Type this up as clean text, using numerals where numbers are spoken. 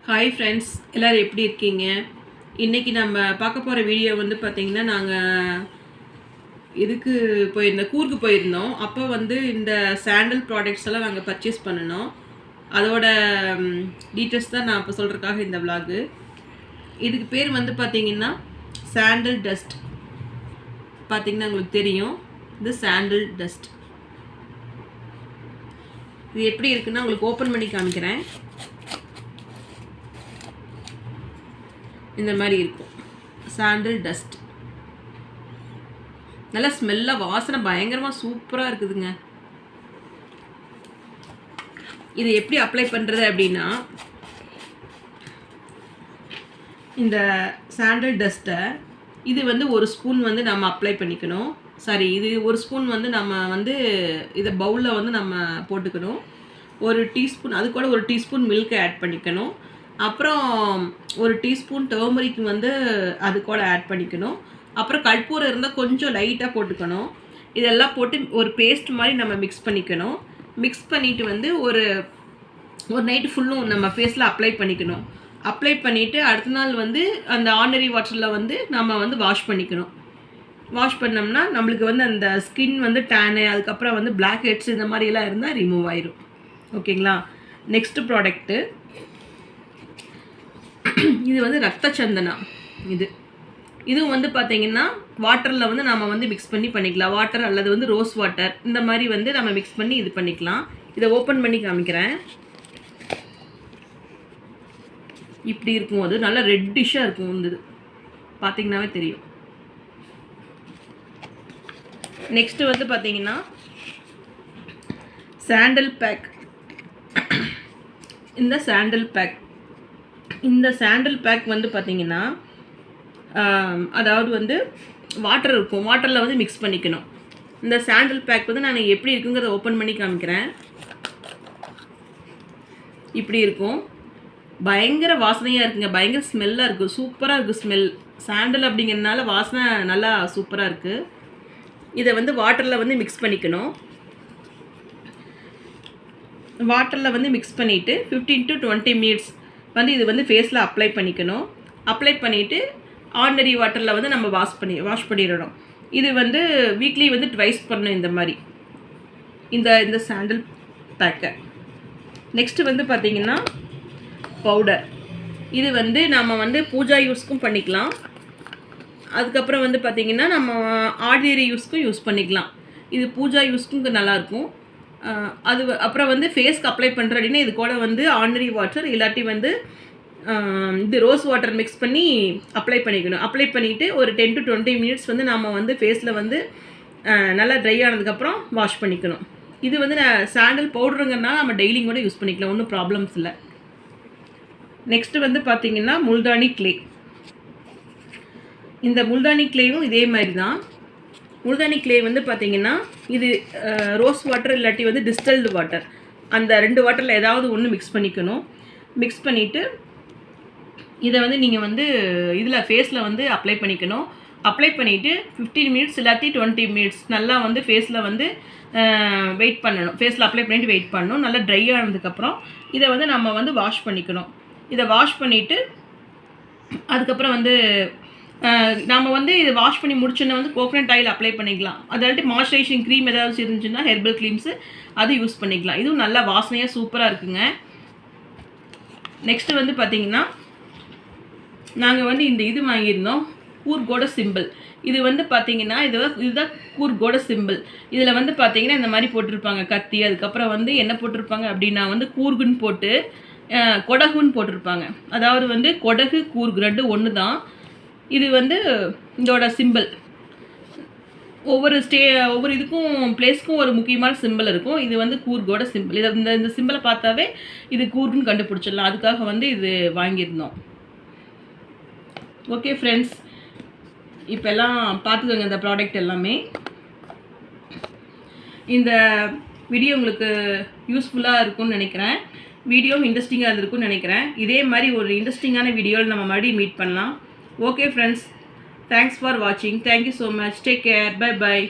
Hi friends, எல்லோரும் எப்படி இருக்கீங்க? இன்றைக்கி நம்ம பார்க்க போகிற வீடியோ வந்து பார்த்திங்கன்னா, நாங்கள் கூர்க்கு போயிருந்தோம். அப்போ வந்து இந்த சாண்டல் ப்ராடக்ட்ஸ் எல்லாம் நாங்கள் பர்ச்சேஸ் பண்ணினோம். அதோட டீட்டெயில்ஸ் தான் நான் இப்போ சொல்கிறதுக்காக இந்த விலாகு. இதுக்கு பேர் வந்து பார்த்திங்கன்னா சாண்டல் டஸ்ட். பார்த்திங்கன்னா உங்களுக்கு தெரியும், இது சாண்டல் டஸ்ட். இது எப்படி இருக்குன்னா உங்களுக்கு ஓப்பன் பண்ணி காமிக்கிறேன். இந்த மாதிரி இருக்கும் சாண்டல் டஸ்ட். நல்லா ஸ்மெல்லாக வாசனை பயங்கரமாக சூப்பராக இருக்குதுங்க. இது எப்படி அப்ளை பண்ணுறது அப்படின்னா, இந்த சாண்டல் டஸ்ட்டை இது வந்து ஒரு ஸ்பூன் வந்து நம்ம அப்ளை பண்ணிக்கணும். இது ஒரு ஸ்பூன் வந்து நம்ம வந்து இதை பவுலில் வந்து நம்ம போட்டுக்கணும். ஒரு டீஸ்பூன், அது கூட ஒரு டீஸ்பூன் மில்க் ஆட் பண்ணிக்கணும். அப்புறம் ஒரு டீஸ்பூன் டர்மரிக் வந்து அது கூட ஆட் பண்ணிக்கணும். அப்புறம் கற்பூரம் இருந்தால் கொஞ்சம் லைட்டாக போட்டுக்கணும். இதெல்லாம் போட்டு ஒரு பேஸ்ட் மாதிரி நம்ம மிக்ஸ் பண்ணிக்கணும். மிக்ஸ் பண்ணிவிட்டு வந்து ஒரு நைட்டு ஃபுல்லும் நம்ம ஃபேஸில் அப்ளை பண்ணிக்கணும். அப்ளை பண்ணிவிட்டு அடுத்த நாள் வந்து அந்த ஆர்டினரி வாட்டரில் வந்து நம்ம வந்து வாஷ் பண்ணிக்கணும். வாஷ் பண்ணோம்னா நம்மளுக்கு வந்து அந்த ஸ்கின் வந்து டேனு, அதுக்கப்புறம் வந்து பிளாக் ஹெட்ஸ் இந்த மாதிரிலாம் இருந்தால் ரிமூவ் ஆயிரும். ஓகேங்களா? நெக்ஸ்ட்டு ப்ராடக்ட்டு, இது வந்து ரத்த சந்தனா. இதுவும் வந்து பார்த்திங்கன்னா வாட்டரில் வந்து நம்ம வந்து மிக்ஸ் பண்ணிக்கலாம். வாட்டர் அல்லது வந்து ரோஸ் வாட்டர் இந்த மாதிரி வந்து நம்ம மிக்ஸ் பண்ணி இது பண்ணிக்கலாம். இதை ஓப்பன் பண்ணி காமிக்கிறேன். இப்படி இருக்கும், அது நல்லா ரெட்டிஷாக இருக்கும். இது பார்த்திங்கனாவே தெரியும். நெக்ஸ்ட்டு வந்து பார்த்திங்கன்னா சாண்டல் பேக். இந்த சாண்டல் பேக் வந்து பார்த்திங்கன்னா, அதாவது வந்து வாட்டர் இருக்கும், வாட்டரில் வந்து மிக்ஸ் பண்ணிக்கணும். இந்த சாண்டல் பேக் வந்து நான் எப்படி இருக்குங்கிறத ஓப்பன் பண்ணி காமிக்கிறேன். இப்படி இருக்கும். பயங்கர வாசனையாக இருக்குங்க, பயங்கர ஸ்மெல்லாக இருக்குது, சூப்பராக இருக்குது ஸ்மெல். சாண்டல் அப்படிங்கிறதுனால வாசனை நல்லா சூப்பராக இருக்குது. இதை வந்து வாட்டரில் வந்து மிக்ஸ் பண்ணிக்கணும். வாட்டரில் வந்து மிக்ஸ் பண்ணிவிட்டு 15 to 20 மினிட்ஸ் வந்து இது வந்து ஃபேஸில் அப்ளை பண்ணிக்கணும். அப்ளை பண்ணிவிட்டு ஆர்டினரி வாட்டரில் வந்து நம்ம வாஷ் பண்ணிடணும். இது வந்து வீக்லி வந்து ட்வைஸ் பண்ணணும் இந்த மாதிரி இந்த சாண்டல் பேக்கை. நெக்ஸ்ட்டு வந்து பார்த்திங்கன்னா பவுடர். இது வந்து நம்ம வந்து பூஜா யூஸ்க்கும் பண்ணிக்கலாம். அதுக்கப்புறம் வந்து பார்த்திங்கன்னா நம்ம ஆர்டினரி யூஸ்க்கும் யூஸ் பண்ணிக்கலாம். இது பூஜா யூஸ்க்கும் நல்லாயிருக்கும். அது அப்புறம் வந்து ஃபேஸ்க்கு அப்ளை பண்ணுற அப்படின்னா இது கூட வந்து ஆர்டினரி வாட்டர் இல்லாட்டி வந்து இது ரோஸ் வாட்டர் மிக்ஸ் பண்ணி அப்ளை பண்ணிக்கணும். அப்ளை பண்ணிவிட்டு ஒரு 10 to 20 மினிட்ஸ் வந்து நம்ம வந்து ஃபேஸில் வந்து நல்லா ட்ரை ஆனதுக்கப்புறம் வாஷ் பண்ணிக்கணும். இது வந்து சாண்டல் பவுடருங்கன்னா நம்ம டெய்லியும் கூட யூஸ் பண்ணிக்கலாம், ஒன்றும் ப்ராப்ளம்ஸ் இல்லை. நெக்ஸ்ட்டு வந்து பார்த்திங்கன்னா முல்தானி க்ளே. இந்த முல்தானி க்ளேவும் இதே மாதிரி தான். முல்தானி க்ளே வந்து பார்த்திங்கன்னா இது ரோஸ் வாட்டர் இல்லாட்டி வந்து டிஸ்டில்டு வாட்டர், அந்த 2 வாட்டரில் ஏதாவது ஒன்று மிக்ஸ் பண்ணிக்கணும். மிக்ஸ் பண்ணிவிட்டு இதை வந்து நீங்கள் வந்து இதில் ஃபேஸில் வந்து அப்ளை பண்ணிக்கணும். அப்ளை பண்ணிவிட்டு 15 மினிட்ஸ் இல்லாட்டி 20 மினிட்ஸ் நல்லா வந்து ஃபேஸில் வந்து வெயிட் பண்ணணும். ஃபேஸில் அப்ளை பண்ணிவிட்டு வெயிட் பண்ணணும். நல்லா ட்ரை ஆனதுக்கப்புறம் இதை வந்து நம்ம வந்து வாஷ் பண்ணிக்கணும். இதை வாஷ் பண்ணிவிட்டு அதுக்கப்புறம் வந்து நம்ம வந்து இதை வாஷ் பண்ணி முடிச்சோன்னா வந்து கோகனட் ஆயில் அப்ளை பண்ணிக்கலாம். அதாட்டி மாய்ஸ்சரைசிங் க்ரீம் ஏதாவது இருந்துச்சுன்னா ஹெர்பல் க்ரீம்ஸு அது யூஸ் பண்ணிக்கலாம். இதுவும் நல்லா வாசனையாக சூப்பராக இருக்குங்க. நெக்ஸ்ட்டு வந்து பார்த்திங்கன்னா நாங்கள் வந்து இது வாங்கியிருந்தோம், கூர்கோட சிம்பிள். இது வந்து பார்த்திங்கன்னா இதுதான் கூர்கோட சிம்பிள். இதில் வந்து பார்த்திங்கன்னா இந்த மாதிரி போட்டிருப்பாங்க கத்தி, அதுக்கப்புறம் வந்து என்ன போட்டிருப்பாங்க அப்படின்னா வந்து கூர்குன்னு போட்டு கொடகுன்னு போட்டிருப்பாங்க. அதாவது வந்து கொடகு கூர்கு ரெண்டு ஒன்று தான். இது வந்து இதோட சிம்பிள். ஒவ்வொரு இதுக்கும் பிளேஸ்க்கும் ஒரு முக்கியமான சிம்பிள் இருக்கும். இது வந்து கூர்கோட சிம்பிள். இதை இந்த சிம்பிளை பார்த்தாவே இது கூர்குன்னு கண்டுபிடிச்சிடலாம். அதுக்காக வந்து இது வாங்கியிருந்தோம். ஓகே ஃப்ரெண்ட்ஸ், இப்போ எல்லாம் பார்த்துக்கோங்க இந்த ப்ராடக்ட் எல்லாமே. இந்த வீடியோ உங்களுக்கு யூஸ்ஃபுல்லாக இருக்கும்னு நினைக்கிறேன். வீடியோ இன்ட்ரெஸ்டிங்காக இருந்திருக்கும்னு நினைக்கிறேன். இதே மாதிரி ஒரு இன்ட்ரெஸ்டிங்கான வீடியோவில் நம்ம மறுபடியும் மீட் பண்ணலாம். Okay friends, thanks for watching. Thank you so much. Take care. Bye bye.